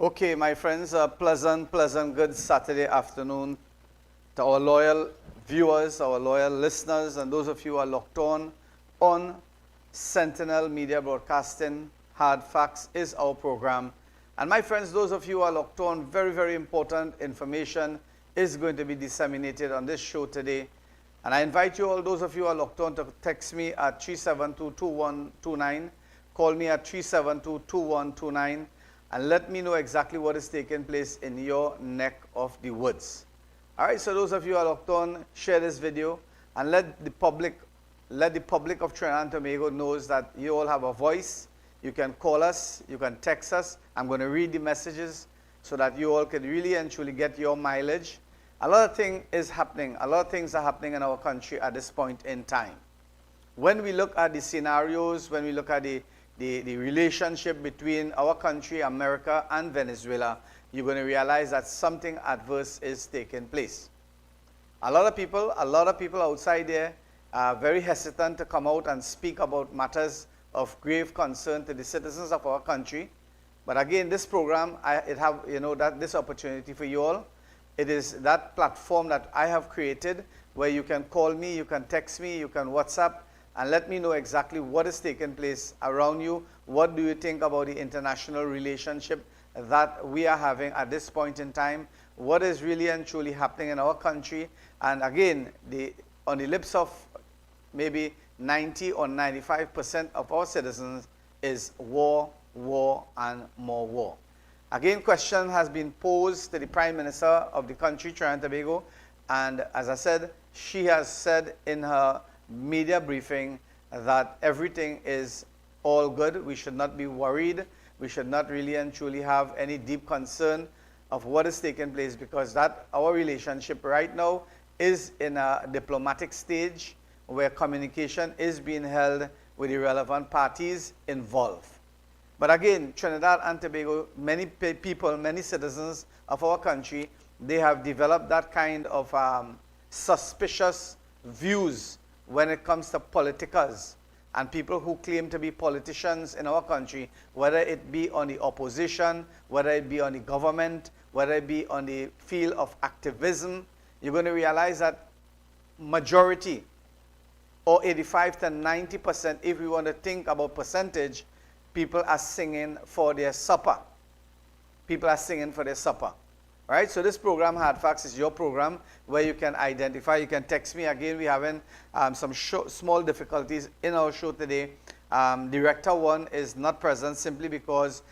Okay, my friends, a pleasant, good Saturday afternoon to our loyal viewers, our loyal listeners, and those of you who are locked on Sentinel Media Broadcasting. Hard Facts is our program. And my friends, those of you who are locked on, very, very important information is going to be disseminated on this show today. And I invite you all, those of you who are locked on, to text me at 372-2129, call me at 372-2129, and let me know exactly what is taking place in your neck of the woods. All right, so those of you who are locked on, share this video and let the public of Trinidad and Tobago knows that you all have a voice. You can call us, you can text us. I'm going to read the messages so that you all can really and truly get your mileage. A lot of things is happening. A lot of things are happening in our country at this point in time. When we look at the scenarios, when we look at the relationship between our country, America, and Venezuela, you're going to realize that something adverse is taking place. A lot of people outside there are very hesitant to come out and speak about matters of grave concern to the citizens of our country. But again, this program, this opportunity for you all. It is that platform that I have created where you can call me, you can text me, you can WhatsApp, and let me know exactly what is taking place around you. What do you think about the international relationship that we are having at this point in time? What is really and truly happening in our country? And again, on the lips of maybe 90 or 95% of our citizens is war, war, and more war. Again, question has been posed to the Prime Minister of the country, Trinidad and Tobago, and as I said, she has said in her media briefing that everything is all good. We should not be worried. We should not really and truly have any deep concern of what is taking place, because that our relationship right now is in a diplomatic stage where communication is being held with the relevant parties involved. But again, Trinidad and Tobago, many people, many citizens of our country, they have developed that kind of suspicious views when it comes to politicals and people who claim to be politicians in our country, whether it be on the opposition, whether it be on the government, whether it be on the field of activism, you're going to realize that majority, or 85 to 90%, if we want to think about percentage, people are singing for their supper. People are singing for their supper. Right? So this program, Hard Facts, is your program where you can identify. You can text me. Again, we're having some small difficulties in our show today. Director 1 is not present simply because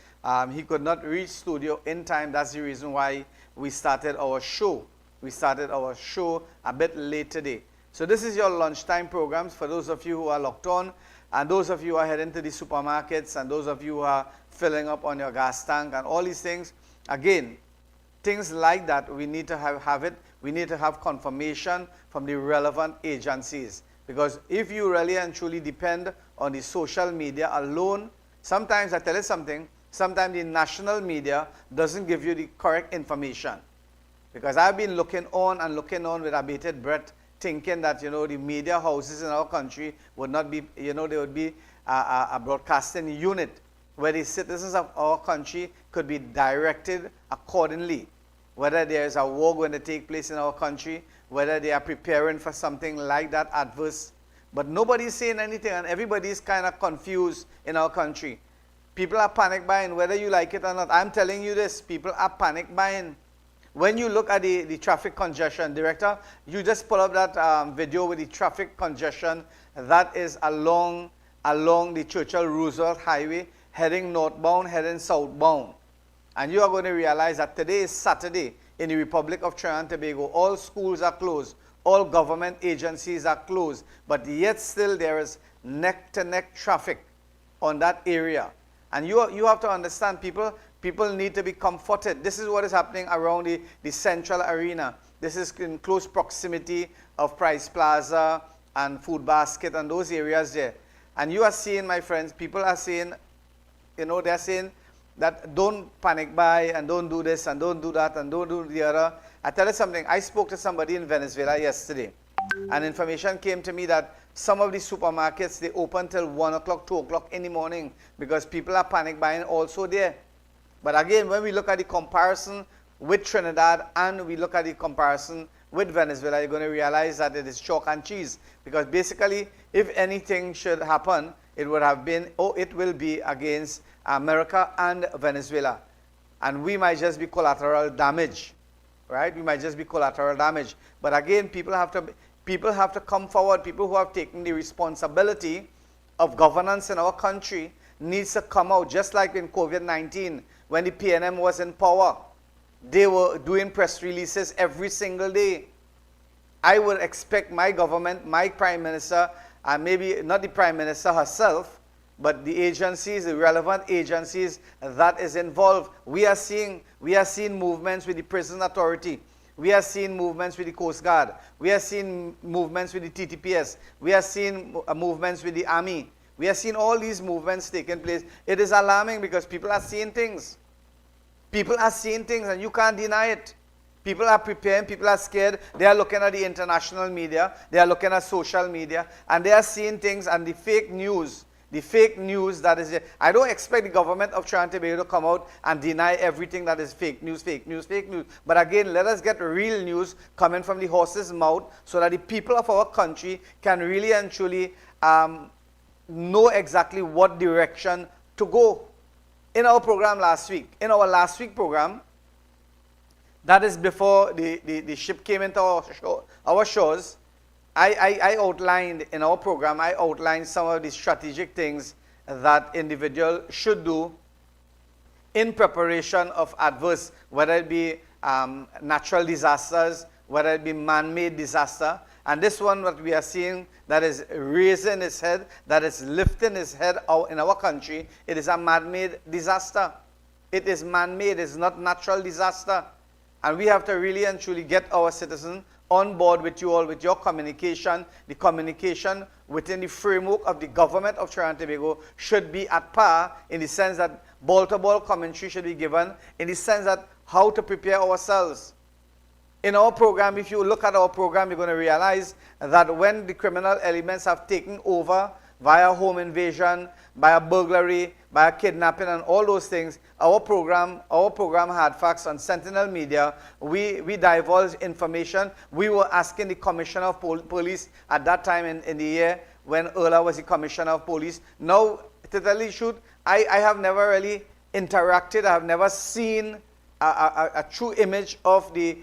he could not reach studio in time. That's the reason why we started our show. We started our show a bit late today. So this is your lunchtime programs for those of you who are locked on, and those of you who are heading to the supermarkets, and those of you who are filling up on your gas tank and all these things. Again, things like that, we need to have it. We need to have confirmation from the relevant agencies. Because if you really and truly depend on the social media alone, sometimes, I tell you something, sometimes the national media doesn't give you the correct information. Because I've been looking on with a bated breath, thinking that, the media houses in our country would not be, they would be a broadcasting unit where the citizens of our country could be directed accordingly. Whether there is a war going to take place in our country, whether they are preparing for something like that adverse. But nobody's saying anything, and everybody's kind of confused in our country. People are panic buying, whether you like it or not. I'm telling you this, people are panic buying. When you look at the traffic congestion, Director, you just pull up that video with the traffic congestion that is along the Churchill Roosevelt Highway, heading northbound, heading southbound. And you are going to realize that today is Saturday in the Republic of Trinidad and Tobago. All schools are closed. All government agencies are closed. But yet still there is neck-to-neck traffic on that area. And you have to understand, people People need to be comforted. This is what is happening around the central arena. This is in close proximity of Price Plaza and Food Basket and those areas there. And you are seeing, my friends, people are saying, they're saying that don't panic buy and don't do this and don't do that and don't do the other. I tell you something, I spoke to somebody in Venezuela yesterday, and information came to me that some of the supermarkets, they open till 1 o'clock, 2 o'clock in the morning because people are panic buying also there. But again, when we look at the comparison with Trinidad and we look at the comparison with Venezuela, you're going to realize that it is chalk and cheese. Because basically, if anything should happen, it would have been, it will be against America and Venezuela. And we might just be collateral damage, right? We might just be collateral damage. But again, people have to come forward. People who have taken the responsibility of governance in our country needs to come out, just like in COVID-19, when the PNM was in power. They were doing press releases every single day. I would expect my government, my prime minister, and maybe not the prime minister herself, but the agencies, the relevant agencies that is involved. We are seeing movements with the prison authority. We are seeing movements with the Coast Guard. We are seeing movements with the TTPS. We are seeing movements with the Army. We are seeing all these movements taking place. It is alarming because people are seeing things. People are seeing things and you can't deny it. People are preparing, people are scared. They are looking at the international media. They are looking at social media. And they are seeing things, and the fake news that is there. I don't expect the government of Trinidad and Tobago to come out and deny everything that is fake news, fake news, fake news. But again, let us get real news coming from the horse's mouth so that the people of our country can really and truly know exactly what direction to go. In our program last week, in our last week program, that is before the ship came into our shores, I outlined in our program, I outlined some of the strategic things that individuals should do in preparation of adverse, whether it be natural disasters, whether it be man-made disaster. And this one, what we are seeing, that is raising its head, that is lifting its head out in our country, it is a man-made disaster. It is man-made, it's not natural disaster. And we have to really and truly get our citizens on board with you all, with your communication. The communication within the framework of the government of Trinidad and Tobago should be at par, in the sense that ball-to-ball commentary should be given, in the sense that how to prepare ourselves. In our program, if you look at our program, you're going to realize that when the criminal elements have taken over via home invasion, by a burglary, by a kidnapping and all those things, our program Hard Facts on Sentinel Media, we divulged information. We were asking the Commissioner of Police at that time in the year when Erla was the Commissioner of Police. Now, to tell you the truth, I have never really interacted. I have never seen a true image of the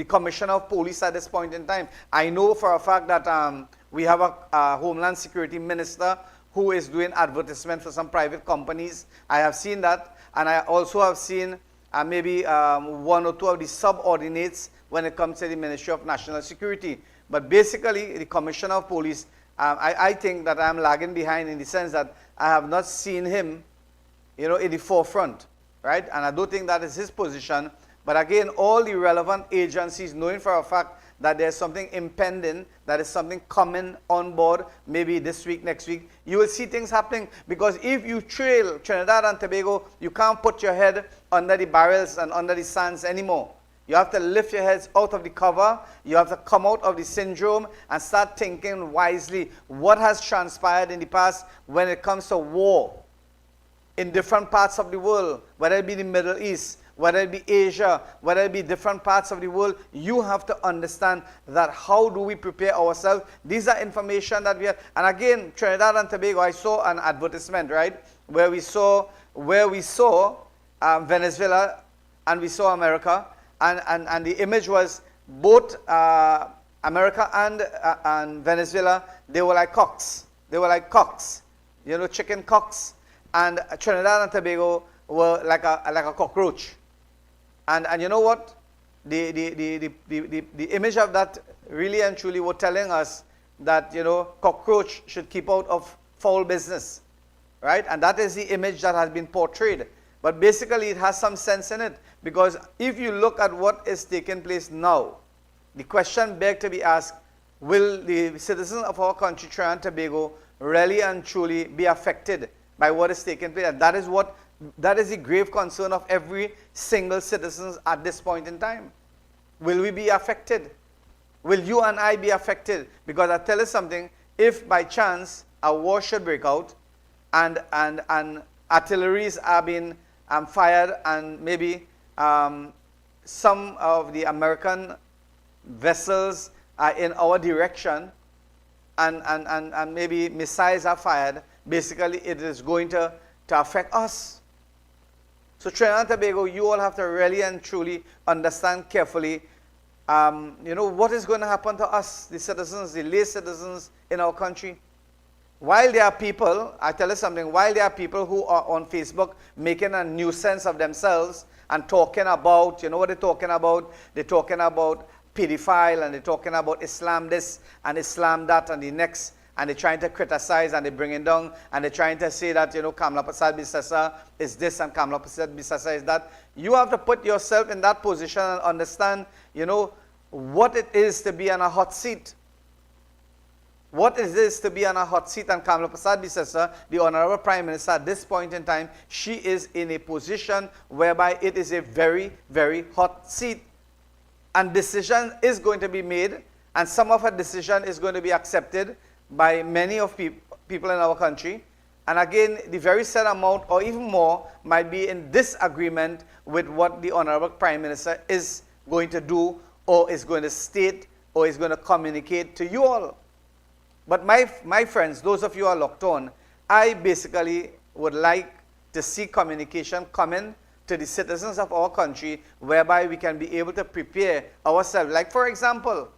Commissioner of Police at this point in time. I know for a fact that we have a Homeland Security Minister who is doing advertisement for some private companies. I have seen that, and I also have seen maybe one or two of the subordinates when it comes to the Ministry of National Security. But basically, the Commissioner of Police, I think that I'm lagging behind in the sense that I have not seen him, in the forefront, right? And I don't think that is his position. But again, all the relevant agencies, knowing for a fact that there's something impending, that is something coming on board, maybe this week, next week, you will see things happening. Because if you trail Trinidad and Tobago, you can't put your head under the barrels and under the sands anymore. You have to lift your heads out of the cover. You have to come out of the syndrome and start thinking wisely. What has transpired in the past when it comes to war in different parts of the world, whether it be the Middle East, whether it be Asia, whether it be different parts of the world, you have to understand that how do we prepare ourselves. These are information that we have. And again, Trinidad and Tobago, I saw an advertisement, right, where we saw Venezuela and we saw America, and the image was both America and Venezuela. They were like cocks. They were like cocks, chicken cocks. And Trinidad and Tobago were like a cockroach. And you know what? The image of that really and truly were telling us that, cockroach should keep out of foul business, right? And that is the image that has been portrayed. But basically it has some sense in it, because if you look at what is taking place now, the question begs to be asked, will the citizens of our country, Trinidad and Tobago, really and truly be affected by what is taking place? And that is the grave concern of every single citizen at this point in time. Will we be affected? Will you and I be affected? Because I tell you something, if by chance a war should break out and artilleries are being fired, and maybe some of the American vessels are in our direction, and maybe missiles are fired, basically it is going to affect us. So Trinidad and Tobago, you all have to really and truly understand carefully, what is going to happen to us, the citizens, the lay citizens in our country. While there are people, I tell you something, while there are people who are on Facebook making a nuisance of themselves and talking about, you know what they're talking about? They're talking about pedophile, and they're talking about Islam this and Islam that and the next, and they're trying to criticize and they're bringing down, and they're trying to say that, Kamla Persad Bissessar is this and Kamla Persad Bissessar is that. You have to put yourself in that position and understand, what it is to be on a hot seat. What is this to be on a hot seat? And Kamla Persad Bissessar, the Honorable Prime Minister, at this point in time, she is in a position whereby it is a very, very hot seat. And decision is going to be made, and some of her decision is going to be accepted by many of people in our country. And again, the very set amount or even more might be in disagreement with what the Honorable Prime Minister is going to do, or is going to state, or is going to communicate to you all. But my friends, those of you who are locked on, I basically would like to see communication coming to the citizens of our country, whereby we can be able to prepare ourselves. Like for example,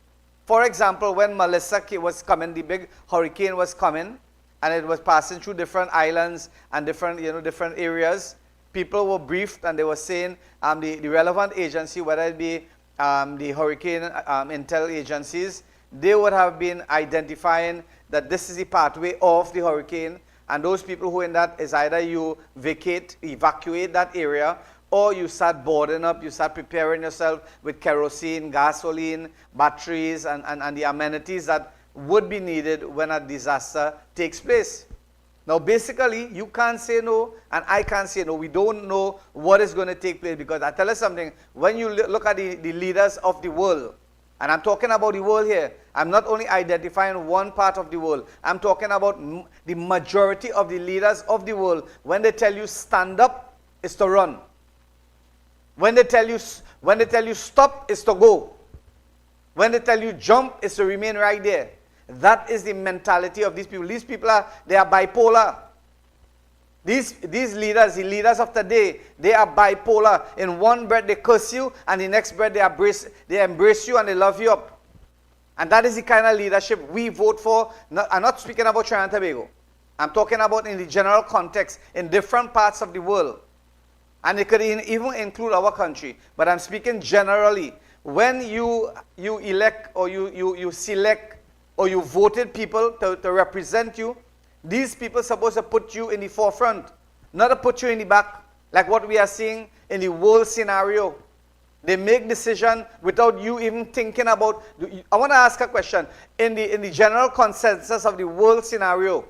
when Melissa was coming, the big hurricane was coming, and it was passing through different islands and different areas, people were briefed, and they were saying the relevant agency, whether it be the hurricane intel agencies, they would have been identifying that this is the pathway of the hurricane, and those people who are in that is either you evacuate that area, or you start boarding up, you start preparing yourself with kerosene, gasoline, batteries, and the amenities that would be needed when a disaster takes place. Now basically, you can't say no, and I can't say no. We don't know what is going to take place, because I tell you something, when you look at the leaders of the world, and I'm talking about the world here, I'm not only identifying one part of the world, I'm talking about the majority of the leaders of the world. When they tell you stand up, it's to run. When they tell you stop, it's to go. When they tell you jump, it's to remain right there. That is the mentality of these people. These people are bipolar. These leaders, the leaders of today, they are bipolar. In one breath they curse you, and the next breath they embrace you and they love you up. And that is the kind of leadership we vote for. I'm not speaking about Trinidad and Tobago. I'm talking about in the general context, in different parts of the world. And it could even include our country. But I'm speaking generally. When you elect, or you select, or you voted people to represent you, these people are supposed to put you in the forefront, not to put you in the back, like what we are seeing in the world scenario. They make decisions without you even thinking about. I want to ask a question. In the general consensus of the world scenario,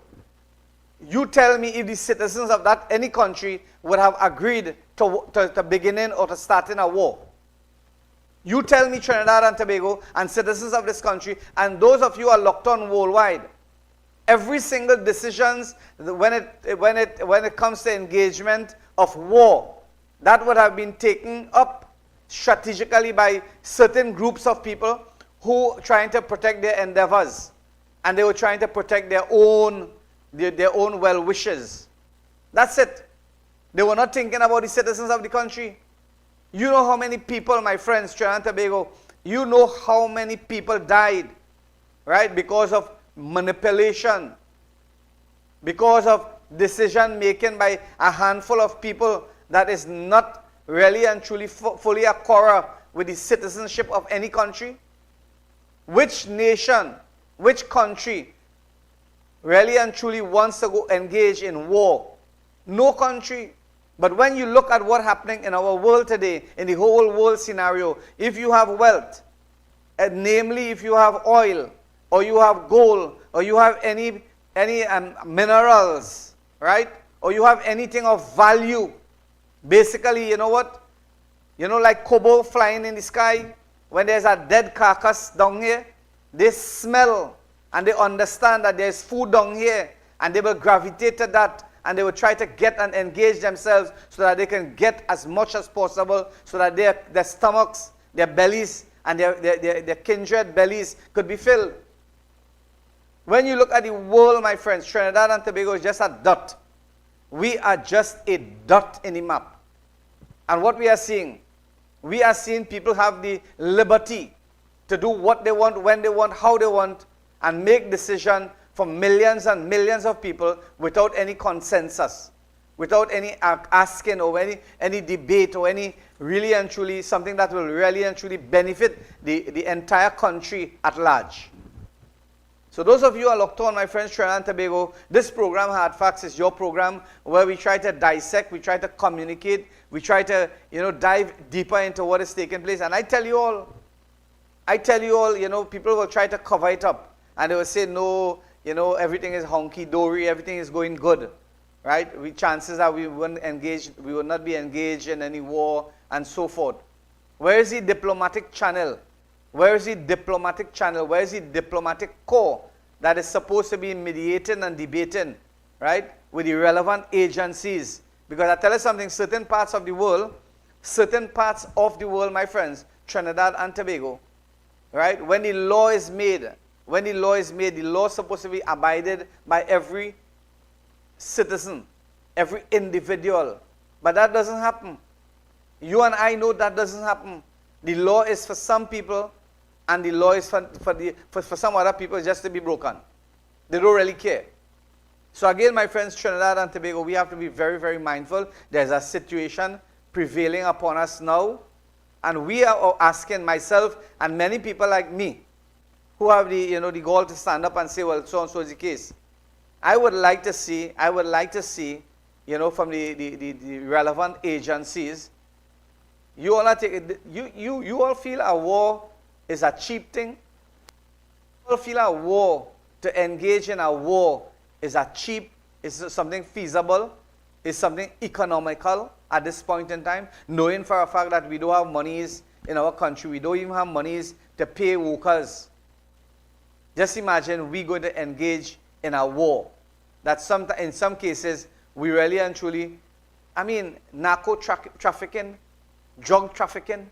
you tell me if the citizens of any country would have agreed to beginning or to starting a war. You tell me, Trinidad and Tobago and citizens of this country, and those of you who are locked on worldwide, every single decisions when it comes to engagement of war, that would have been taken up strategically by certain groups of people who trying to protect their endeavors, and they were trying to protect their own well wishes. That's it. They were not thinking about the citizens of the country. You know how many people, my friends, Trinidad and Tobago, you know how many people died, right, because of manipulation, because of decision making by a handful of people that is not really and truly fully accord with the citizenship of any country. Which nation, which country really and truly wants to go engage in war? No country. But when you look at what's happening in our world today, in the whole world scenario, if you have wealth, and namely if you have oil, or you have gold, or you have any minerals, right? Or you have anything of value, basically, you know what? You know, like cobalt flying in the sky, when there's a dead carcass down here, they smell and they understand that there's food down here, and they will gravitate to that, and they will try to get and engage themselves so that they can get as much as possible, so that their stomachs, their bellies, and their kindred bellies could be filled. When you look at the world, my friends, Trinidad and Tobago is just a dot. We are just a dot in the map. And what we are seeing people have the liberty to do what they want, when they want, how they want, and make decisions for millions and millions of people without any consensus, without any asking or any debate or any really and truly something that will really and truly benefit the entire country at large. So those of you who are locked on, my friends, Trinidad and Tobago, this program, Hard Facts, is your program where we try to dissect, we try to communicate, we try to, dive deeper into what is taking place. And I tell you all, people will try to cover it up. And they will say, no, everything is honky-dory, everything is going good, right? Chances are we will not be engaged in any war and so forth. Where is the diplomatic channel? Where is the diplomatic channel? Where is the diplomatic core that is supposed to be mediating and debating, right, with the relevant agencies? Because I tell you something, certain parts of the world, my friends, Trinidad and Tobago, right, when the law is made, the law is supposed to be abided by every citizen, every individual. But that doesn't happen. You and I know that doesn't happen. The law is for some people, and the law is for some other people just to be broken. They don't really care. So again, my friends, Trinidad and Tobago, we have to be very, very mindful. There's a situation prevailing upon us now, and we are asking, myself and many people like me, who have the gall to stand up and say, well, so and so is the case. I would like to see, from the relevant agencies, you all feel a war is a cheap thing? You all feel a war, to engage in a war, is something feasible, is something economical at this point in time, knowing for a fact that we don't have monies in our country, we don't even have monies to pay workers. Just imagine we going to engage in a war that in some cases we really and truly, narco trafficking, drug trafficking.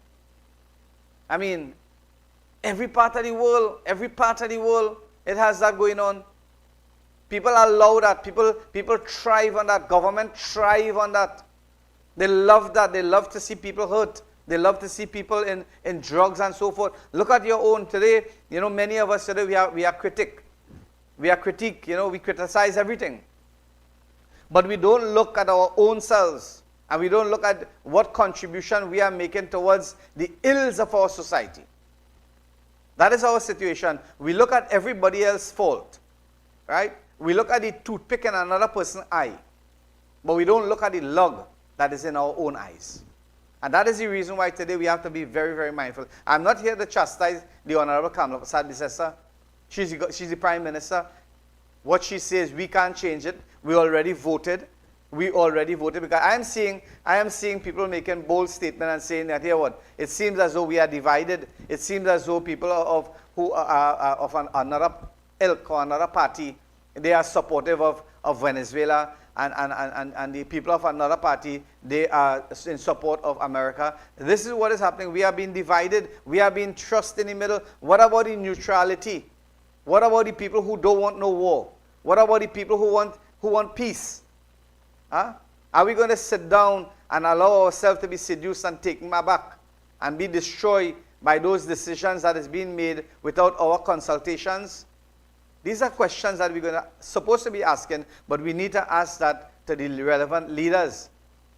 Every part of the world, it has that going on. People allow that. People thrive on that. Government thrive on that. They love that. They love to see people hurt. They love to see people in drugs and so forth. Look at your own. Today, many of us today, we are critic. We criticize everything. But we don't look at our own selves. And we don't look at what contribution we are making towards the ills of our society. That is our situation. We look at everybody else's fault, right? We look at the toothpick in another person's eye, but we don't look at the log that is in our own eyes. And that is the reason why today we have to be very, very mindful. I'm not here to chastise the Honorable Kamala Persad-Bissessar. She's the Prime Minister. What she says, we can't change it. We already voted. Because I am seeing people making bold statements and saying that, here what, it seems as though we are divided. It seems as though people who are of another ilk or another party, they are supportive of Venezuela, and the people of another party, they are in support of America. This is what is happening. We are being divided. We are being thrust in the middle. What about the neutrality? What about the people who don't want no war? What about the people who want peace? Huh? Are we going to sit down and allow ourselves to be seduced and taken aback and be destroyed by those decisions that is being made without our consultations? These are questions that we're supposed to be asking, but we need to ask that to the relevant leaders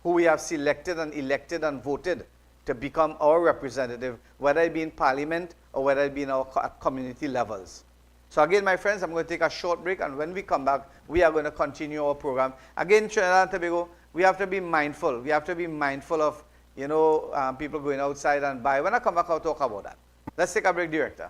who we have selected and elected and voted to become our representative, whether it be in parliament or whether it be in our community levels. So again, my friends, I'm going to take a short break, and when we come back, we are going to continue our program. Again, Trinidad and Tobago, we have to be mindful. We have to be mindful of, you know, people going outside and buy. When I come back, I'll talk about that. Let's take a break, Director.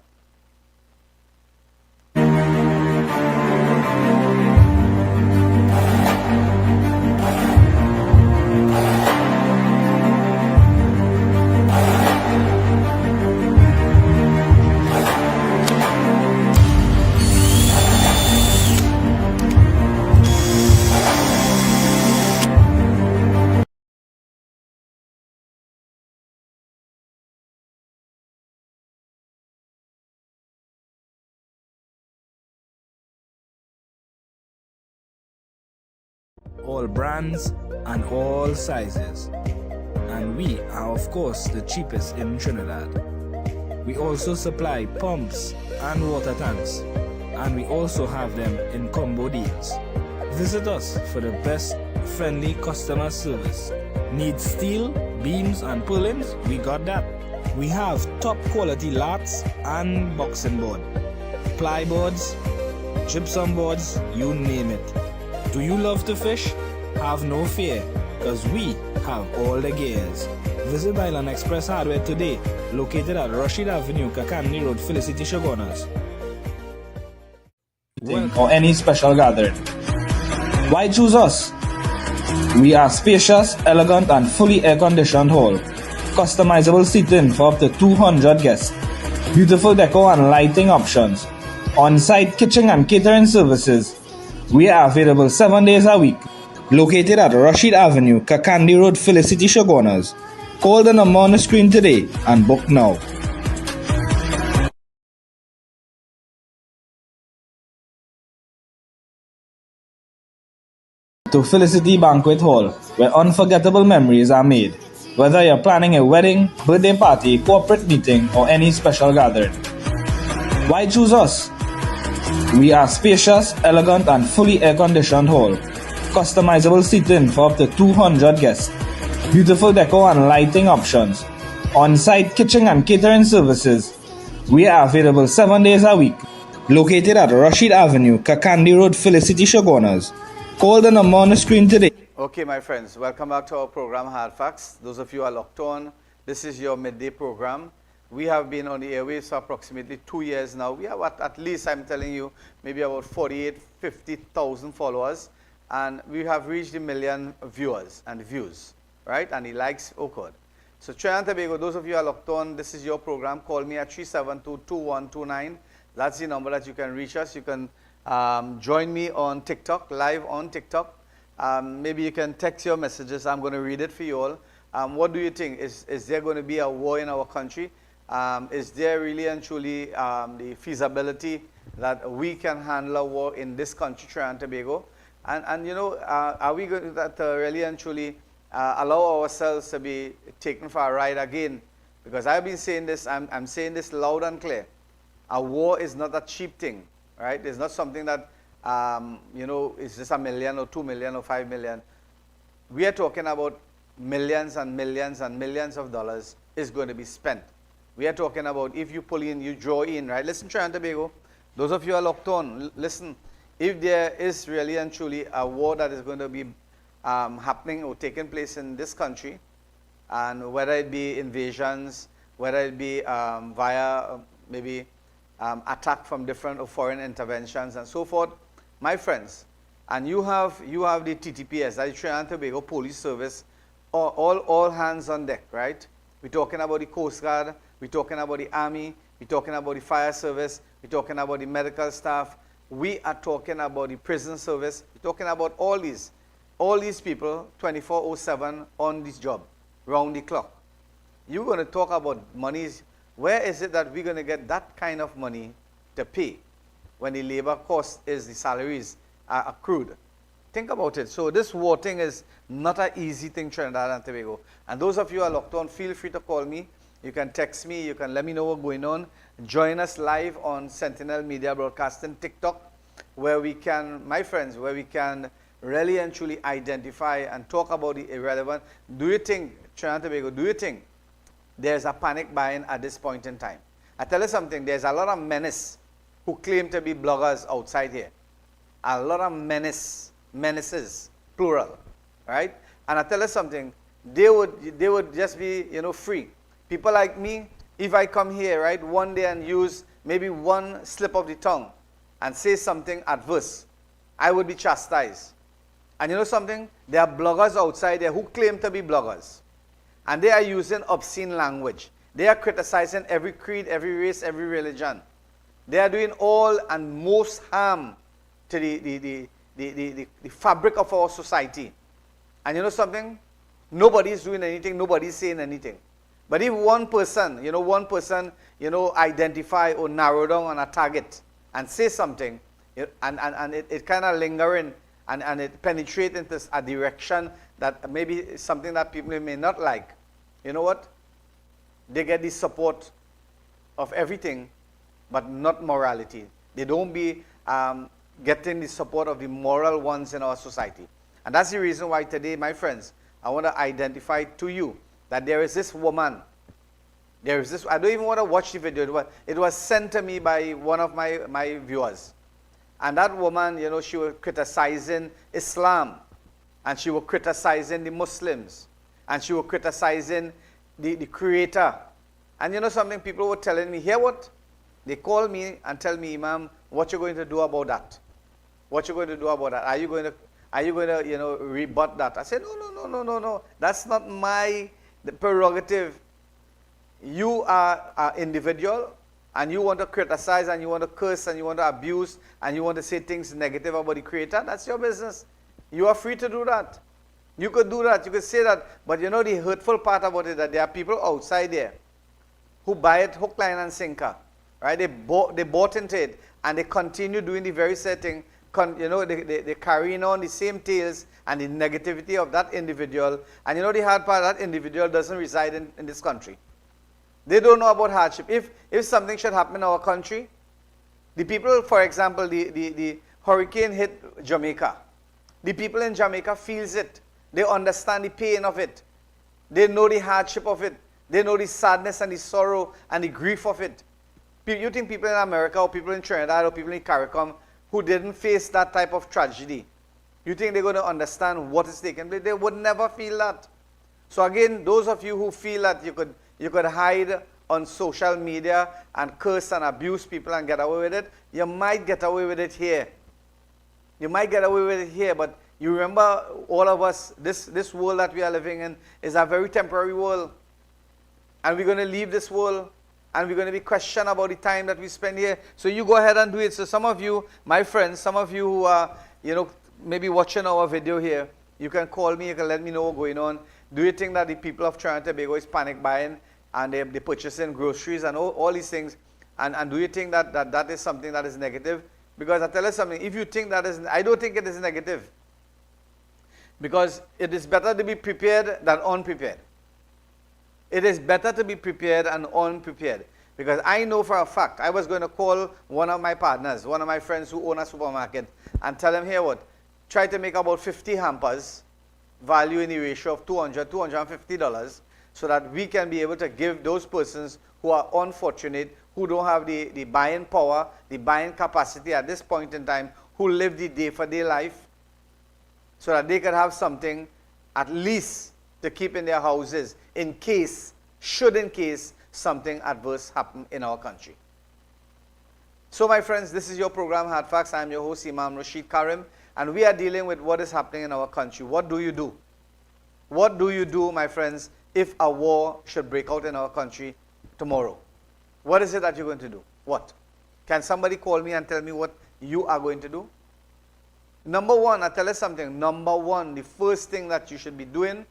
All brands and all sizes. And we are of course the cheapest in Trinidad. We also supply pumps and water tanks, and we also have them in combo deals. Visit us for the best friendly customer service. Need steel, beams and purlins? We got that. We have top quality lats and boxing board, ply boards, gypsum boards, you name it. Do you love to fish? Have no fear, because we have all the gears. Visit Island Express Hardware today, located at Rashid Avenue, Kakandi Road, Felicity Shogunas. Or any special gathering. Why choose us? We are spacious, elegant and fully air-conditioned hall. Customizable seating for up to 200 guests. Beautiful decor and lighting options. On-site kitchen and catering services. We are available 7 days a week. Located at Rashid Avenue, Kakandi Road, Felicity Shogunas. Call the number on the screen today and book now. To Felicity Banquet Hall, where unforgettable memories are made. Whether you're planning a wedding, birthday party, corporate meeting, or any special gathering. Why choose us? We are spacious, elegant and fully air-conditioned hall. Customizable seating for up to 200 guests. Beautiful decor and lighting options. On-site kitchen and catering services. We are available 7 days a week. Located at Rashid Avenue, Kakandi Road, Felicity Shogunas. Call the number on the screen today. Okay, my friends, welcome back to our program, Hard Facts. Those of you who are locked on, this is your midday program. We have been on the airwaves for approximately 2 years now. We have at least, I'm telling you, maybe about 48, 50,000 followers. And we have reached a million viewers and views, right? And the likes occurred. So Trinidad and Tobago, those of you who are locked on, this is your program. Call me at 372-2129. That's the number that you can reach us. You can join me on TikTok, live on TikTok. Maybe you can text your messages. I'm going to read it for you all. What do you think? Is there going to be a war in our country? Is there really and truly the feasibility that we can handle a war in this country, Trinidad and Tobago? And you know, are we going to really and truly allow ourselves to be taken for a ride again? Because I've been saying this, I'm saying this loud and clear. A war is not a cheap thing, right? It's not something that, you know, is just $1 million or $2 million or $5 million. We are talking about millions and millions and millions of dollars is going to be spent. We are talking about if you pull in, you draw in, right? Listen, Trinidad and Tobago, those of you who are locked on, listen. If there is really and truly a war that is going to be happening or taking place in this country, and whether it be invasions, whether it be via maybe attack from different or foreign interventions and so forth, my friends, and you have the TTPS, that is Trinidad and Tobago Police Service, all hands on deck, right? We're talking about the Coast Guard, we're talking about the Army, we're talking about the Fire Service, we're talking about the medical staff, we are talking about the prison service, we're talking about all these people 24/7 on this job, round the clock. You're going to talk about monies. Where is it that we're going to get that kind of money to pay when the labor cost is the salaries are accrued? Think about it. So this war thing is not an easy thing, Trinidad and Tobago. And those of you who are locked on, feel free to call me. You can text me. You can let me know what's going on. Join us live on Sentinel Media Broadcasting TikTok, where we can, my friends, where we can really and truly identify and talk about the irrelevant. Do you think, Trinidad and Tobago, do you think there's a panic buying at this point in time? I tell you something, there's a lot of menace who claim to be bloggers outside here. A lot of menaces, plural, right? And I tell you something, they would just be, free. People like me, if I come here, right, one day and use maybe one slip of the tongue and say something adverse, I would be chastised. And you know something? There are bloggers outside there who claim to be bloggers. And they are using obscene language. They are criticizing every creed, every race, every religion. They are doing all and most harm to the fabric of our society. And you know something? Nobody is doing anything. Nobody is saying anything. But if one person, identify or narrow down on a target and say something, and it kind of lingering and it penetrates into a direction that maybe is something that people may not like, you know what? They get the support of everything, but not morality. They don't be getting the support of the moral ones in our society. And that's the reason why today, my friends, I want to identify to you that there is this woman. There is this, I don't even want to watch the video. It was sent to me by one of my viewers. And that woman, she was criticizing Islam. And she was criticizing the Muslims. And she was criticizing the Creator. And you know something? People were telling me, hear what? They call me and tell me, Imam, what you going to do about that? What you going to do about that? Are you going to, rebut that? I said, no. That's not my prerogative. You are an individual, and you want to criticize, and you want to curse, and you want to abuse, and you want to say things negative about the Creator. That's your business. You are free to do that. You could do that. You could say that. But you know the hurtful part about it, that there are people outside there who buy it hook, line, and sinker. Right? They bought into it, and they continue doing the very same thing. They're carrying on the same tales and the negativity of that individual. And you know the hard part, that individual doesn't reside in this country. They don't know about hardship. If something should happen in our country, the people, for example, the hurricane hit Jamaica. The people in Jamaica feels it. They understand the pain of it. They know the hardship of it. They know the sadness and the sorrow and the grief of it. You think people in America or people in Trinidad or people in CARICOM who didn't face that type of tragedy, you think they're going to understand what is taking place? They would never feel that. So again, those of you who feel that you could hide on social media and curse and abuse people and get away with it, you might get away with it here. You might get away with it here, but you remember, all of us, this world that we are living in is a very temporary world. And we're going to leave this world, and we're going to be questioned about the time that we spend here. So you go ahead and do it. So some of you, my friends, some of you who are, maybe watching our video here, you can call me, you can let me know what's going on. Do you think that the people of Trinidad and Tobago is panic buying and they're purchasing groceries and all these things? And do you think that is something that is negative? Because I tell you something, if you think that is, I don't think it is negative. Because it is better to be prepared than unprepared. It is better to be prepared and unprepared. Because I know for a fact, I was going to call one of my partners, one of my friends who own a supermarket, and tell him, here what, try to make about 50 hampers, value in the ratio of $200, $250, so that we can be able to give those persons who are unfortunate, who don't have the buying power, the buying capacity at this point in time, who live the day-for-day life, so that they can have something at least to keep in their houses in case something adverse happen in our country. So my friends, this is your program Hard Facts. I am your host Imam Rashid Karim, and we are dealing with what is happening in our country. What do you do? What do you do, my friends, if a war should break out in our country tomorrow? What is it that you're going to do? What? Can somebody call me and tell me what you are going to do? Number one, I tell you something. Number one, the first thing that you should be doing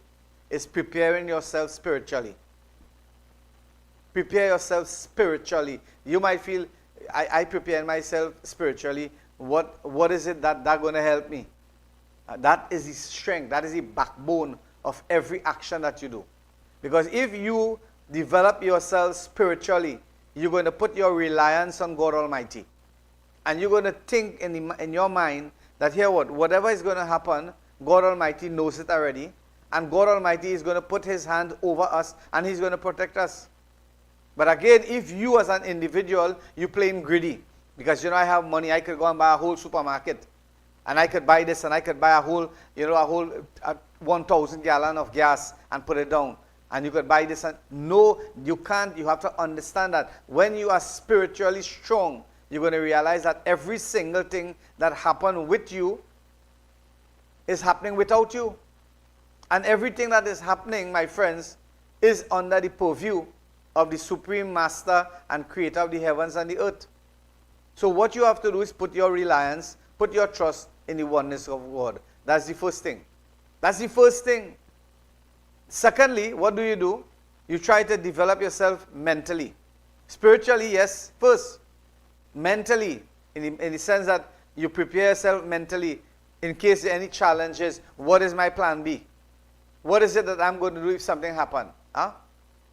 is preparing yourself spiritually. Prepare yourself spiritually. You might feel, I prepare myself spiritually. What is it that's going to help me? That is the strength. That is the backbone of every action that you do. Because if you develop yourself spiritually, you're going to put your reliance on God Almighty. And you're going to think in your mind that here whatever is going to happen, God Almighty knows it already. And God Almighty is going to put His hand over us and He's going to protect us. But again, if you as an individual, you're playing greedy, because I have money, I could go and buy a whole supermarket, and I could buy this, and I could buy a whole 1,000 gallon of gas and put it down. And you could buy this. And no, you can't. You have to understand that when you are spiritually strong, you're going to realize that every single thing that happened with you is happening without you. And everything that is happening, my friends, is under the purview of the supreme master and creator of the heavens and the earth. So what you have to do is put your reliance, put your trust in the oneness of God. That's the first thing. That's the first thing. Secondly, what do? You try to develop yourself mentally. Spiritually, yes, first. Mentally, in the sense that you prepare yourself mentally in case there are any challenges. What is my plan B? What is it that I'm going to do if something happens? Huh?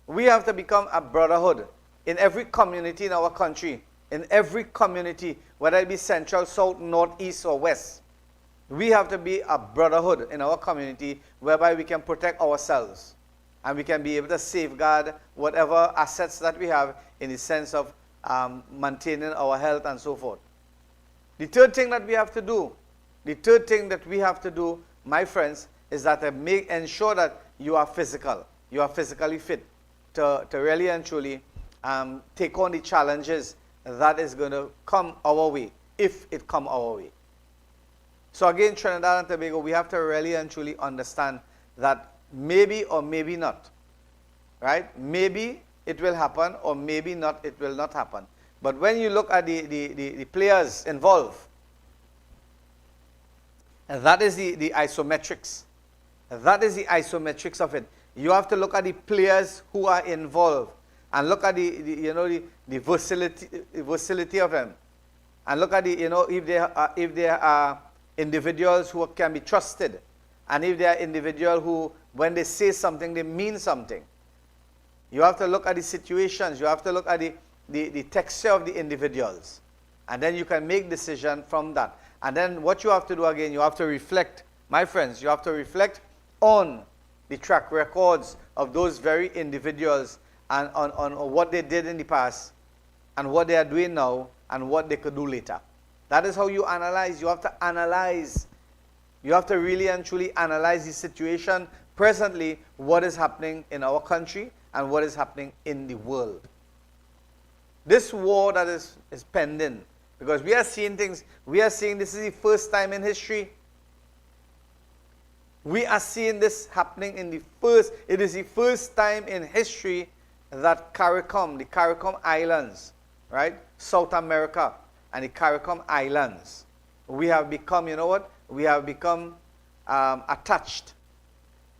We have to become a brotherhood in every community in our country. In every community, whether it be central, south, north, east, or west. We have to be a brotherhood in our community whereby we can protect ourselves and we can be able to safeguard whatever assets that we have in the sense of maintaining our health and so forth. The third thing that we have to do, my friends, is that ensure that you are physical. You are physically fit to really and truly take on the challenges that is going to come our way, if it come our way. So again, Trinidad and Tobago, we have to really and truly understand that maybe or maybe not, right? Maybe it will happen or maybe not, it will not happen. But when you look at the players involved, and that is the isometrics. That is the isometrics of it. You have to look at the players who are involved and look at the versatility of them. And look at if they are individuals who can be trusted, and if they are individuals who, when they say something, they mean something. You have to look at the situations. You have to look at the texture of the individuals. And then you can make decision from that. And then what you have to do again, you have to reflect, my friends, you have to reflect on the track records of those very individuals and on what they did in the past and what they are doing now and what they could do later. That is how you analyze. You have to analyze. You have to really and truly analyze the situation presently, what is happening in our country and what is happening in the world. This war that is pending, because we are seeing things, we are seeing this is the first time in history. We are seeing this happening it is the first time in history that CARICOM, the CARICOM Islands, right? South America and the CARICOM Islands, we have become, you know what? We have become attached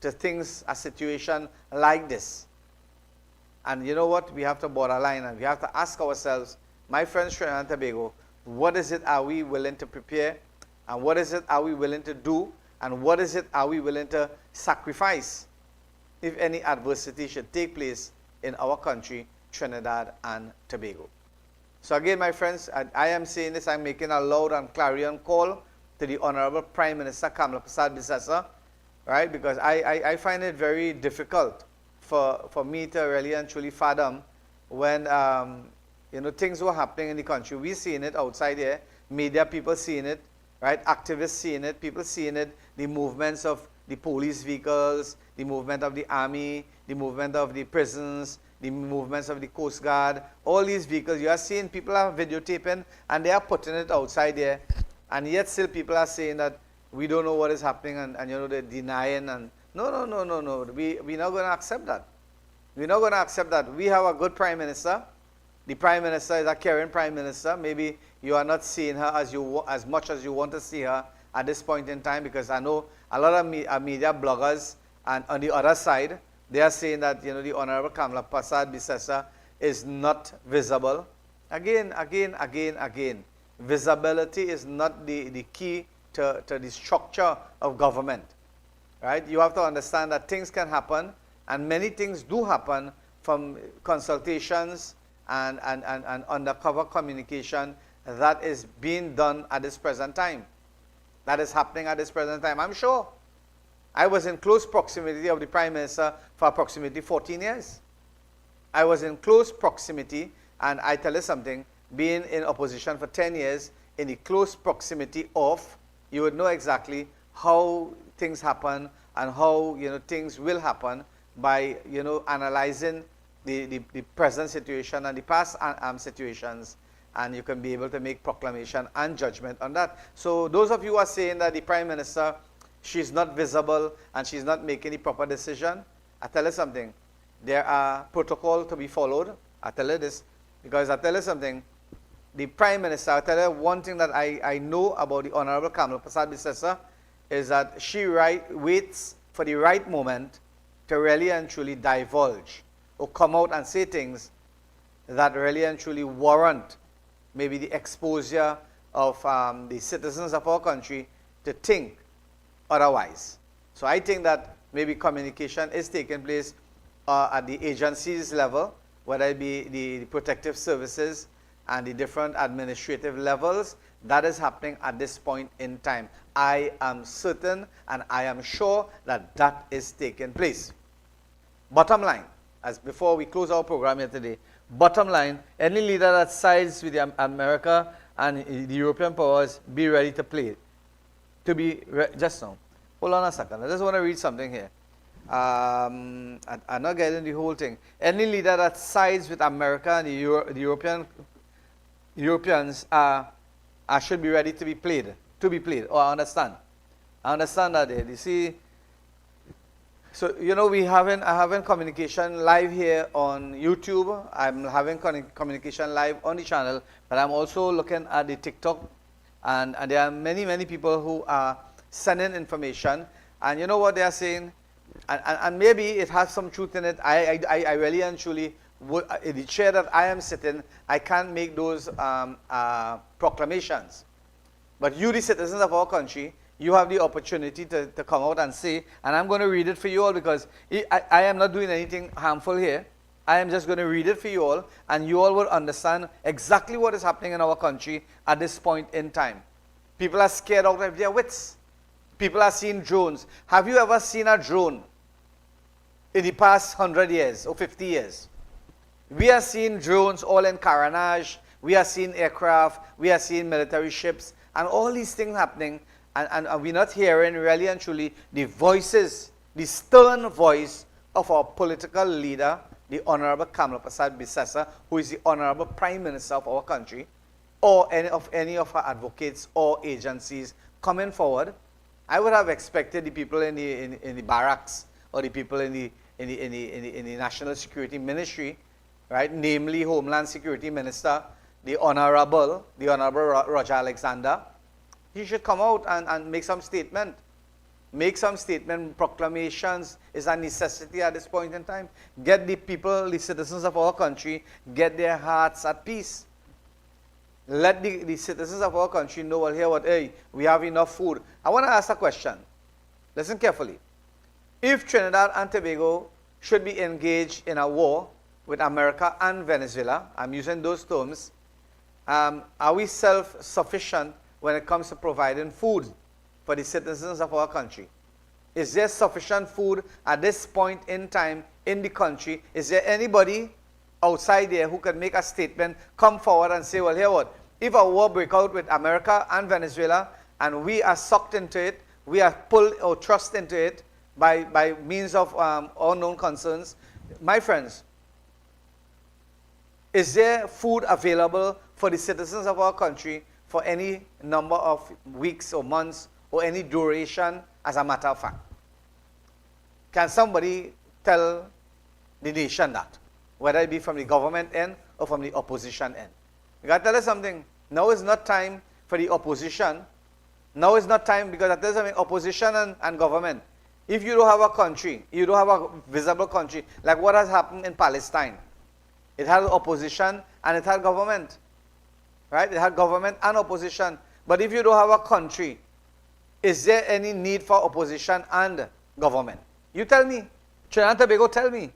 to things, a situation like this. And you know what? We have to borderline and we have to ask ourselves, my friends, Trinidad and Tobago, what is it are we willing to prepare? And what is it are we willing to do? And what is it are we willing to sacrifice if any adversity should take place in our country, Trinidad and Tobago? So again, my friends, I am saying this, I'm making a loud and clarion call to the Honorable Prime Minister Kamla Persad Bissessar, right? Because I find it very difficult for me to really and truly fathom when things were happening in the country. We're seeing it outside here, media people seeing it, right? Activists seeing it, people seeing it, the movements of the police vehicles, the movement of the army, the movement of the prisons, the movements of the Coast Guard, all these vehicles. You are seeing people are videotaping and they are putting it outside there. And yet still people are saying that we don't know what is happening and they're denying. And no. We're not going to accept that. We're not going to accept that. We have a good Prime Minister. The Prime Minister is a caring Prime Minister. Maybe you are not seeing her as much as you want to see her at this point in time, because I know a lot of media bloggers, and on the other side, they are saying that the Honorable Kamla Persad Bissessar is not visible. Again, visibility is not the key to the structure of government, right? You have to understand that things can happen, and many things do happen from consultations and undercover communication that is being done at this present time. That is happening at this present time. I'm sure. I was in close proximity of the Prime Minister for approximately 14 years. I was in close proximity, and I tell you something, being in opposition for 10 years, in the close proximity of, you would know exactly how things happen, and how, things will happen by, analyzing the present situation and the past situations, and you can be able to make proclamation and judgment on that. So those of you who are saying that the Prime Minister, she's not visible and she's not making the proper decision, I tell you something, there are protocol to be followed. I tell you this, because I tell you something, the Prime Minister, I tell you one thing that I know about the Honorable Kamla Persad-Bissessar is that she waits for the right moment to really and truly divulge or come out and say things that really and truly warrant maybe the exposure of the citizens of our country to think otherwise. So I think that maybe communication is taking place at the agencies level, whether it be the protective services and the different administrative levels. That is happening at this point in time. I am certain and I am sure that that is taking place. Bottom line, as before we close our program here today, bottom line, any leader that sides with America and the European powers, be ready to play. Just now, hold on a second. I just want to read something here. I'm not getting the whole thing. Any leader that sides with America and the Europeans should be ready to be played. Oh, I understand. I understand that. You see, so I having communication live here on YouTube. I'm having communication live on the channel, but I'm also looking at the TikTok, and there are many people who are sending information, and you know what they are saying, and maybe it has some truth in it. I really and truly would, in the chair that I am sitting, I can't make those proclamations. But you, the citizens of our country, you have the opportunity to come out and say, and I'm going to read it for you all, because I am not doing anything harmful here. I am just going to read it for you all, and you all will understand exactly what is happening in our country at this point in time. People are scared out of their wits. People are seeing drones. Have you ever seen a drone in the past 100 years or 50 years? We are seeing drones all in carnage. We are seeing aircraft. We are seeing military ships, and all these things happening. And we're not hearing really and truly the voices, the stern voice of our political leader, the Honorable Kamla Persad-Bissessar, who is the Honorable Prime Minister of our country, or any of our advocates or agencies coming forward. I would have expected the people in the barracks, or the people in the National Security Ministry, right, namely Homeland Security Minister, the Honorable Roger Alexander. He should come out and make some statement. Make some statement. Proclamations is a necessity at this point in time. Get the people, the citizens of our country, get their hearts at peace. Let the citizens of our country know, well, here what, hey, we have enough food. I want to ask a question. Listen carefully. If Trinidad and Tobago should be engaged in a war with America and Venezuela, I'm using those terms, are we self-sufficient when it comes to providing food for the citizens of our country? Is there sufficient food at this point in time in the country? Is there anybody outside there who can make a statement, come forward and say, well, here what, if a war break out with America and Venezuela, and we are sucked into it, we are pulled or thrust into it by means of unknown concerns, my friends, is there food available for the citizens of our country for any number of weeks or months or any duration, as a matter of fact? Can somebody tell the nation that, whether it be from the government end or from the opposition end? I got to tell you something. Now is not time for the opposition. Now is not time, because I tell you something, opposition and government. If you don't have a country, you don't have a visible country, like what has happened in Palestine. It had opposition and it had government. Right? It had government and opposition. But if you don't have a country, is there any need for opposition and government? You tell me. Trinidad and Tobago, tell me.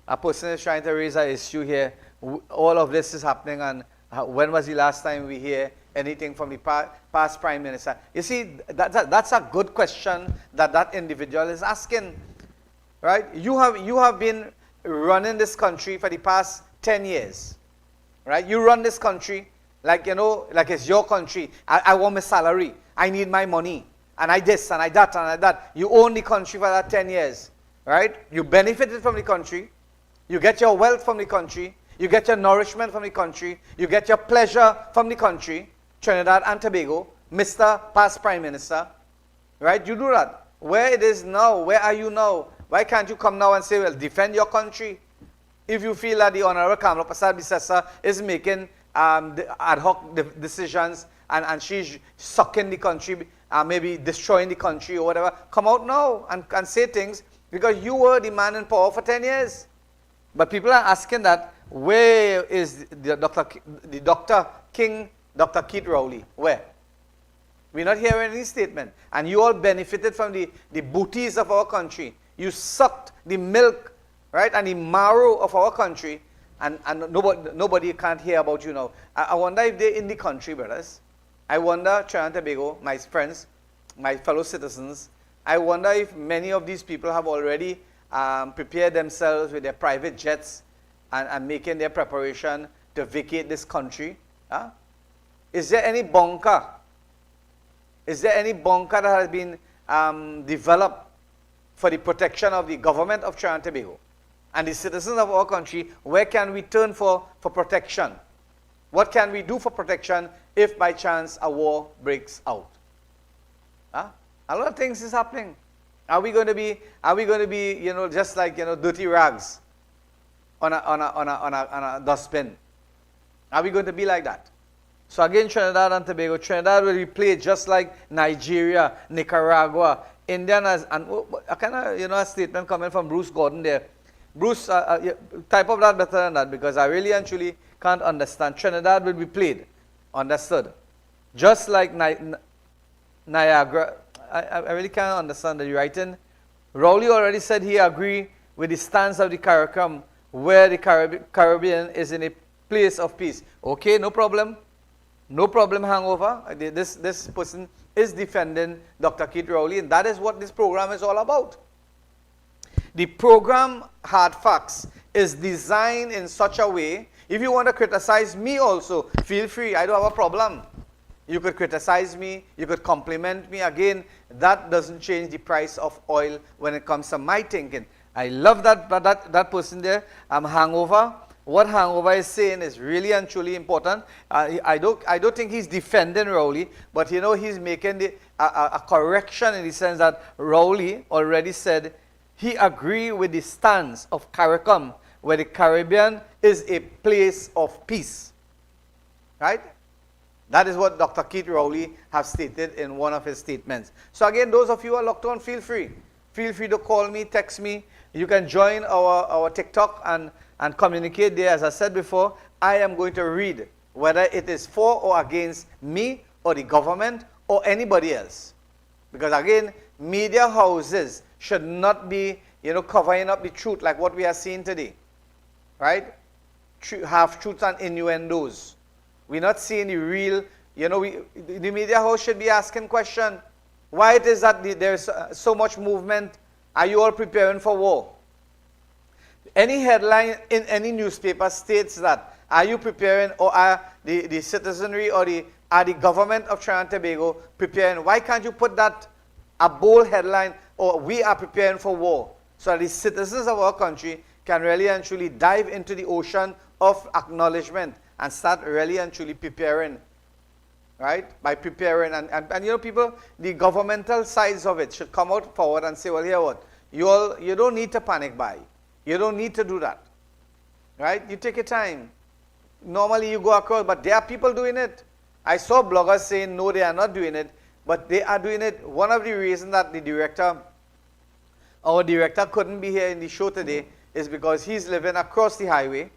A person is trying to raise an issue here. All of this is happening, and when was the last time we hear anything from the past Prime Minister? You see, that's a good question that individual is asking. Right? You have been running this country for the past 10 years. Right? You run this country like, like it's your country. I want my salary. I need my money. and I this, and I that, and I that. You own the country for that 10 years, right? You benefited from the country. You get your wealth from the country. You get your nourishment from the country. You get your pleasure from the country. Trinidad and Tobago, Mr. Past Prime Minister, right? You do that. Where it is now, where are you now? Why can't you come now and say, well, defend your country? If you feel that the Honorable Kamala Prasad Bisesa is making the ad hoc decisions and she's sucking the country, maybe destroying the country or whatever, come out now and say things, because you were the man in power for 10 years. But people are asking that, where is the Dr. King, Dr. Keith Rowley? Where? We're not hearing any statement. And you all benefited from the booties of our country. You sucked the milk, right, and the marrow of our country, and nobody can't hear about you now. I wonder if they're in the country, brothers. I wonder, Trinidad and Tobago, my friends, my fellow citizens, I wonder if many of these people have already prepared themselves with their private jets and making their preparation to vacate this country. Huh? Is there any bunker? Is there any bunker that has been developed for the protection of the government of Trinidad and Tobago and the citizens of our country? Where can we turn for protection? What can we do for protection if by chance a war breaks out? Huh? A lot of things is happening. Are we going to be, you know, just like, you know, dirty rags on a dustbin? Are we going to be like that? So again, Trinidad and Tobago, Trinidad will be played just like Nigeria, Nicaragua, India, and a kind of, you know, a statement coming from Bruce Gordon there. Bruce, type of that better than that, because I really and truly can't understand. Trinidad will be played, understood. Just like Niagara, I really can't understand the writing. Rowley already said he agreed with the stance of the CARICOM, where the Caribbean is in a place of peace. Okay, no problem. No problem, hangover. This person is defending Dr. Keith Rowley, and that is what this program is all about. The program, Hard Facts, is designed in such a way, if you want to criticize me also, feel free. I don't have a problem. You could criticize me. You could compliment me. Again, that doesn't change the price of oil when it comes to my thinking. I love that person there. Hangover. What Hangover is saying is really and truly important. I don't think he's defending Rowley, but you know, he's making a correction in the sense that Rowley already said he agreed with the stance of CARICOM, where the Caribbean is a place of peace. Right? That is what Dr. Keith Rowley has stated in one of his statements. So again, those of you who are locked on, feel free. Feel free to call me, text me. You can join our TikTok and communicate there. As I said before, I am going to read whether it is for or against me or the government or anybody else. Because again, media houses should not be, you know, covering up the truth like what we are seeing today. Right? Half-truths and innuendos. We're not seeing the real, you know, the media house should be asking questions. Why it is that there's so much movement? Are you all preparing for war? Any headline in any newspaper states that, are you preparing, or are the citizenry or the government of Trinidad and Tobago preparing? Why can't you put that, a bold headline, or we are preparing for war, so that the citizens of our country can really and truly dive into the ocean of acknowledgement and start really and truly preparing, right? By preparing, and you know, people, the governmental sides of it should come out forward and say, well, here what? You don't need to panic buy. You don't need to do that, right? You take your time. Normally you go across, but there are people doing it. I saw bloggers saying, no, they are not doing it, but they are doing it. One of the reasons that our director couldn't be here in the show today is because he's living across the highway,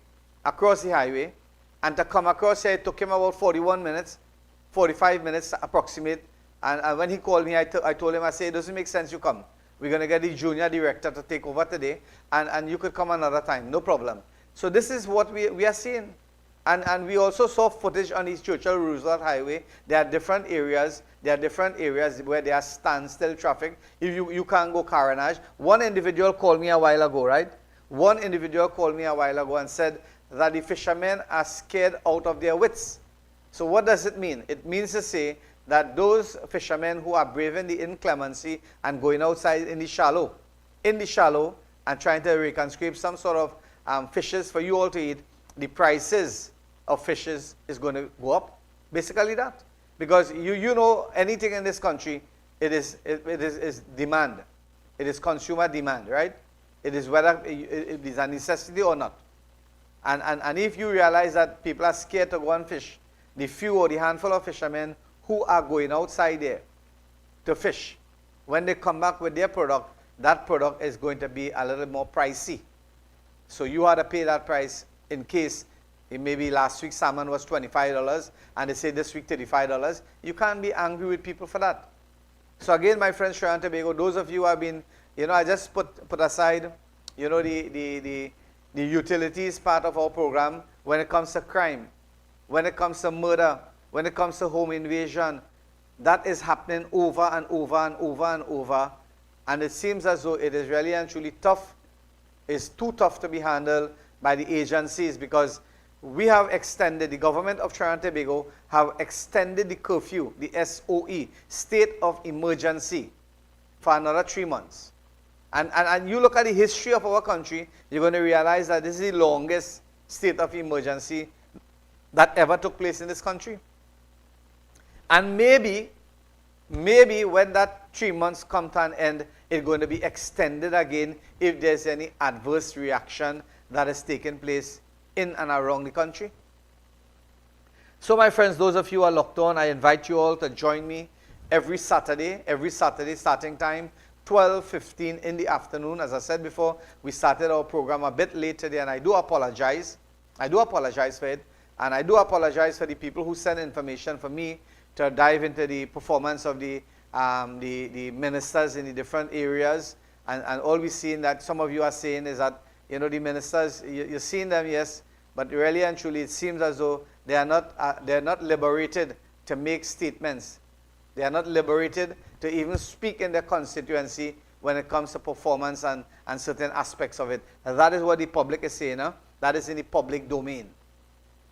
and to come across here, it took him about 41 minutes, 45 minutes approximate, and when he called me, I told him, I said, it doesn't make sense you come. We're going to get the junior director to take over today, and you could come another time, no problem. So this is what we are seeing. And we also saw footage on East Churchill Roosevelt Highway. There are different areas. Where there are standstill traffic. If you can't go carnage. One individual called me a while ago, right? One individual called me a while ago and said that the fishermen are scared out of their wits. So what does it mean? It means to say that those fishermen who are braving the inclemency and going outside in the shallow, and trying to reconscript some sort of fishes for you all to eat, the prices of fishes is going to go up. Basically that. Because you know anything in this country, it is demand. It is consumer demand, right? It is whether it is a necessity or not. And if you realize that people are scared to go and fish, the few or the handful of fishermen who are going outside there to fish, when they come back with their product, that product is going to be a little more pricey. So you have to pay that price in case maybe last week salmon was $25 and they say this week $35. You can't be angry with people for that. So again, my friends, Trinidad and Tobago, those of you who have been, I just put aside, the utilities part of our program when it comes to crime, when it comes to murder, when it comes to home invasion. That is happening over and over and over and over. And it seems as though it is really and truly tough. It's too tough to be handled by the agencies, because we have extended, the government of Trinidad and Tobago have extended the curfew, the SOE, state of emergency, for another 3 months. And you look at the history of our country, you're going to realize that this is the longest state of emergency that ever took place in this country. And maybe when that 3 months come to an end, it's going to be extended again if there's any adverse reaction that has taken place in and around the country. So my friends, those of you who are locked on, I invite you all to join me every Saturday starting time 12:15 in the afternoon. As I said before, we started our program a bit late today, and I do apologize. I do apologize for it, and I do apologize for the people who send information for me to dive into the performance of the ministers in the different areas. And all we're seeing that some of you are saying is that, the ministers, you're seeing them, yes, but really and truly it seems as though they are not liberated to make statements. They are not liberated to even speak in their constituency when it comes to performance and certain aspects of it. And that is what the public is saying. That is in the public domain.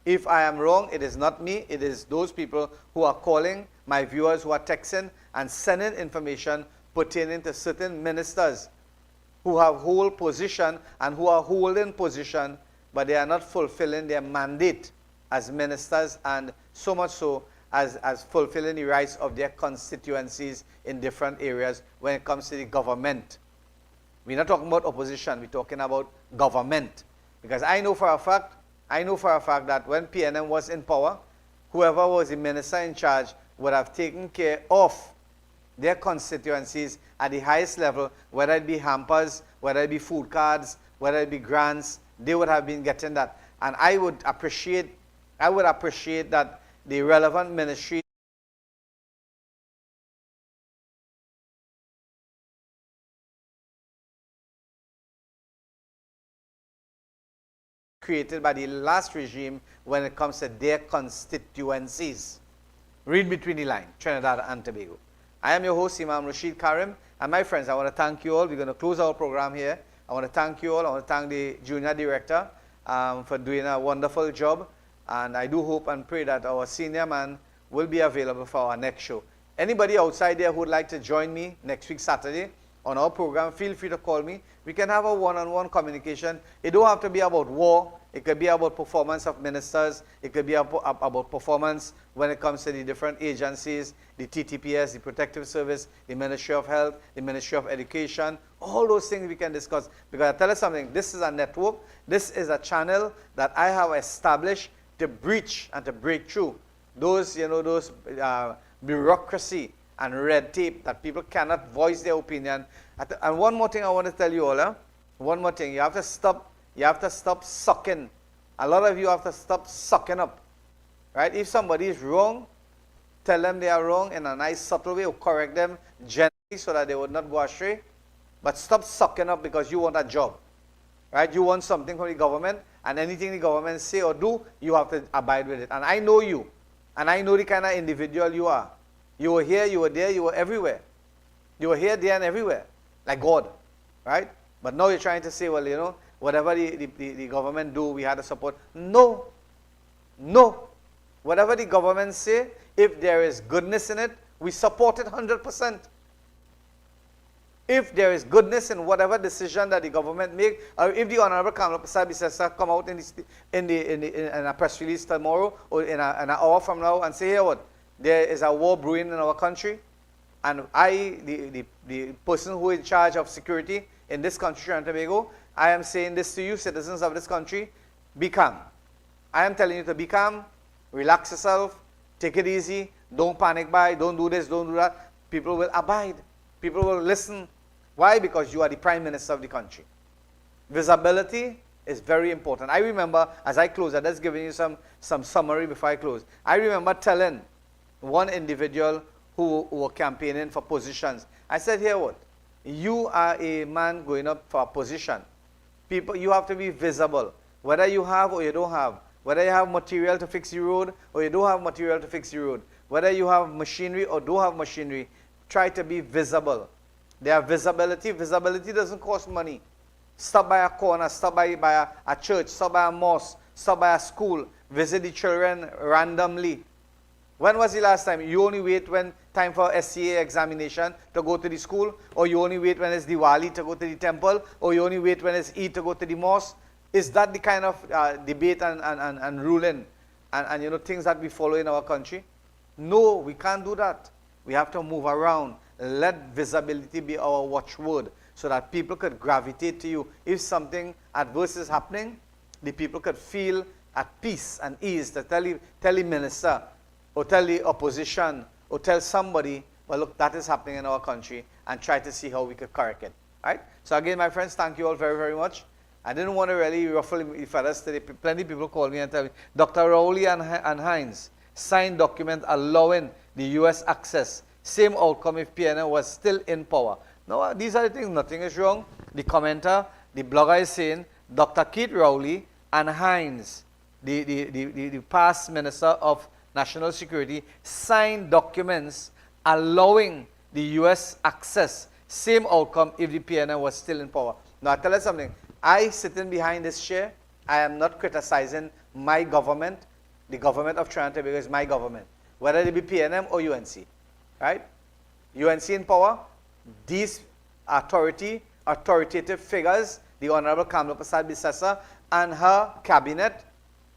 If I am wrong, it is not me. It is those people who are calling, my viewers who are texting and sending information pertaining to certain ministers who have hold position and who are holding position, but they are not fulfilling their mandate as ministers, and so much so as fulfilling the rights of their constituencies in different areas when it comes to the government. We're not talking about opposition, we're talking about government. Because I know for a fact that when PNM was in power, whoever was the minister in charge would have taken care of their constituencies at the highest level, whether it be hampers, whether it be food cards, whether it be grants, they would have been getting that. And I would appreciate that the relevant ministry created by the last regime when it comes to their constituencies. Read between the lines, Trinidad and Tobago. I am your host, Imam Rashid Karim, and my friends, I want to thank you all. We're going to close our program here. I want to thank you all. I want to thank the junior director for doing a wonderful job, and I do hope and pray that our senior man will be available for our next show. Anybody outside there who would like to join me next week Saturday on our program, feel free to call me. We can have a one-on-one communication. It don't have to be about war. It could be about performance of ministers. It could be about performance when it comes to the different agencies, the TTPS, the Protective Service, the Ministry of Health, the Ministry of Education. All those things we can discuss. Because I tell you something, this is a network. This is a channel that I have established to breach and to break through those, bureaucracy and red tape that people cannot voice their opinion. And one more thing I want to tell you all, one more thing, you have to stop sucking. A lot of you have to stop sucking up, right? If somebody is wrong, tell them they are wrong in a nice subtle way, or correct them gently so that they would not go astray. But stop sucking up because you want a job, right? You want something from the government, and anything the government say or do, you have to abide with it. And I know you, and I know the kind of individual you are. You were here, you were there, you were everywhere. You were here, there, and everywhere, like God, right? But now you're trying to say, well, whatever the government do, we had to support. No. Whatever the government say, if there is goodness in it, we support it 100%. If there is goodness in whatever decision that the government make, or if the Honorable Kamala Prasad Bisesa come out in a press release tomorrow or in an hour from now and say, here what, there is a war brewing in our country, and I, the person who is in charge of security in this country, Trinidad and Tobago, I am saying this to you, citizens of this country, be calm. I am telling you to be calm, relax yourself, take it easy, don't panic buy, don't do this, don't do that. People will abide. People will listen. Why? Because you are the Prime Minister of the country. Visibility is very important. I remember, as I close, I'm just giving you some summary before I close. I remember telling one individual who were campaigning for positions, I said, here what? You are a man going up for a position. People, you have to be visible. Whether you have or you don't have. Whether you have material to fix the road or you don't have material to fix the road. Whether you have machinery or don't have machinery. Try to be visible. Their visibility. Visibility doesn't cost money. Stop by a corner, stop by a church, stop by a mosque, stop by a school, visit the children randomly. When was the last time? You only wait when time for SCA examination to go to the school, or you only wait when it's Diwali to go to the temple, or you only wait when it's Eid to go to the mosque? Is that the kind of debate and ruling and you know, things that we follow in our country? No, we can't do that. We have to move around. Let visibility be our watchword so that people could gravitate to you. If something adverse is happening, the people could feel at peace and ease to tell the minister or tell the opposition or tell somebody, well, look, that is happening in our country, and try to see how we could correct it. Right? So again, my friends, thank you all very, very much. I didn't want to really ruffle the feathers today. Plenty of people call me and tell me, Dr. Rowley and Hines signed document allowing the U.S. access. Same outcome if PNM was still in power. No, these are the things. Nothing is wrong. The commenter, the blogger is saying Dr. Keith Rowley and Hines, the past Minister of National Security, signed documents allowing the U.S. access. Same outcome if the PNM was still in power. Now, I tell you something. I, sitting behind this chair, I am not criticizing my government. The government of Trinidad and Tobago is my government, whether it be PNM or UNC. Right? UNC in power, these authoritative figures, the Honorable Kamala Prasad Bisesa and her cabinet,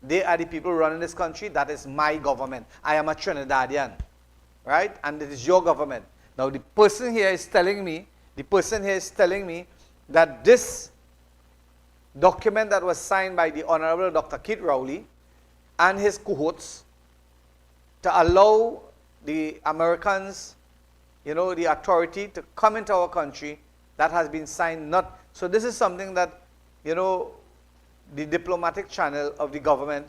they are the people running this country. That is my government. I am a Trinidadian. Right? And it is your government. Now the person here is telling me that this document that was signed by the Honorable Dr. Keith Rowley and his cohorts to allow the Americans, you know, the authority to come into our country, that has been signed not. So this is something that, you know, the diplomatic channel of the government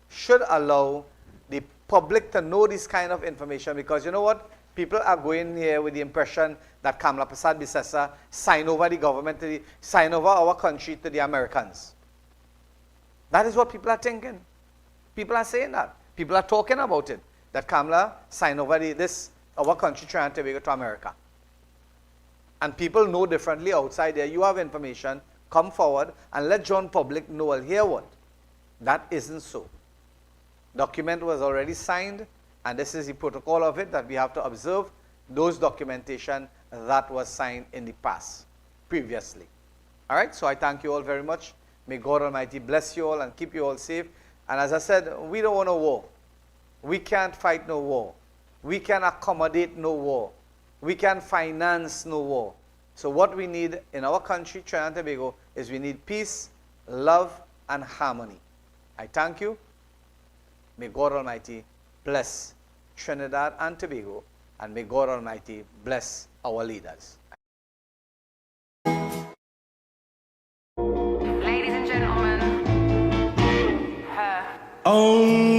should allow the public to know this kind of information, because you know what? People are going here with the impression that Kamala Prasad Bisesa signed over the government, signed over our country to the Americans. That is what people are thinking. People are saying that. People are talking about it. That Kamala signed over our country, Trinidad and Tobago, to America. And people know differently outside there. You have information, come forward and let John public know. Well, hear what? That isn't so. Document was already signed, and this is the protocol of it that we have to observe. Those documentation that was signed in the past, previously. All right, so I thank you all very much. May God Almighty bless you all and keep you all safe. And as I said, we don't want a war. We can't fight no war. We can accommodate no war. We can finance no war. So what we need in our country, Trinidad and Tobago, is we need peace, love, and harmony. I thank you. May God Almighty bless Trinidad and Tobago, and may God Almighty bless our leaders. Ladies and gentlemen, her. Oh.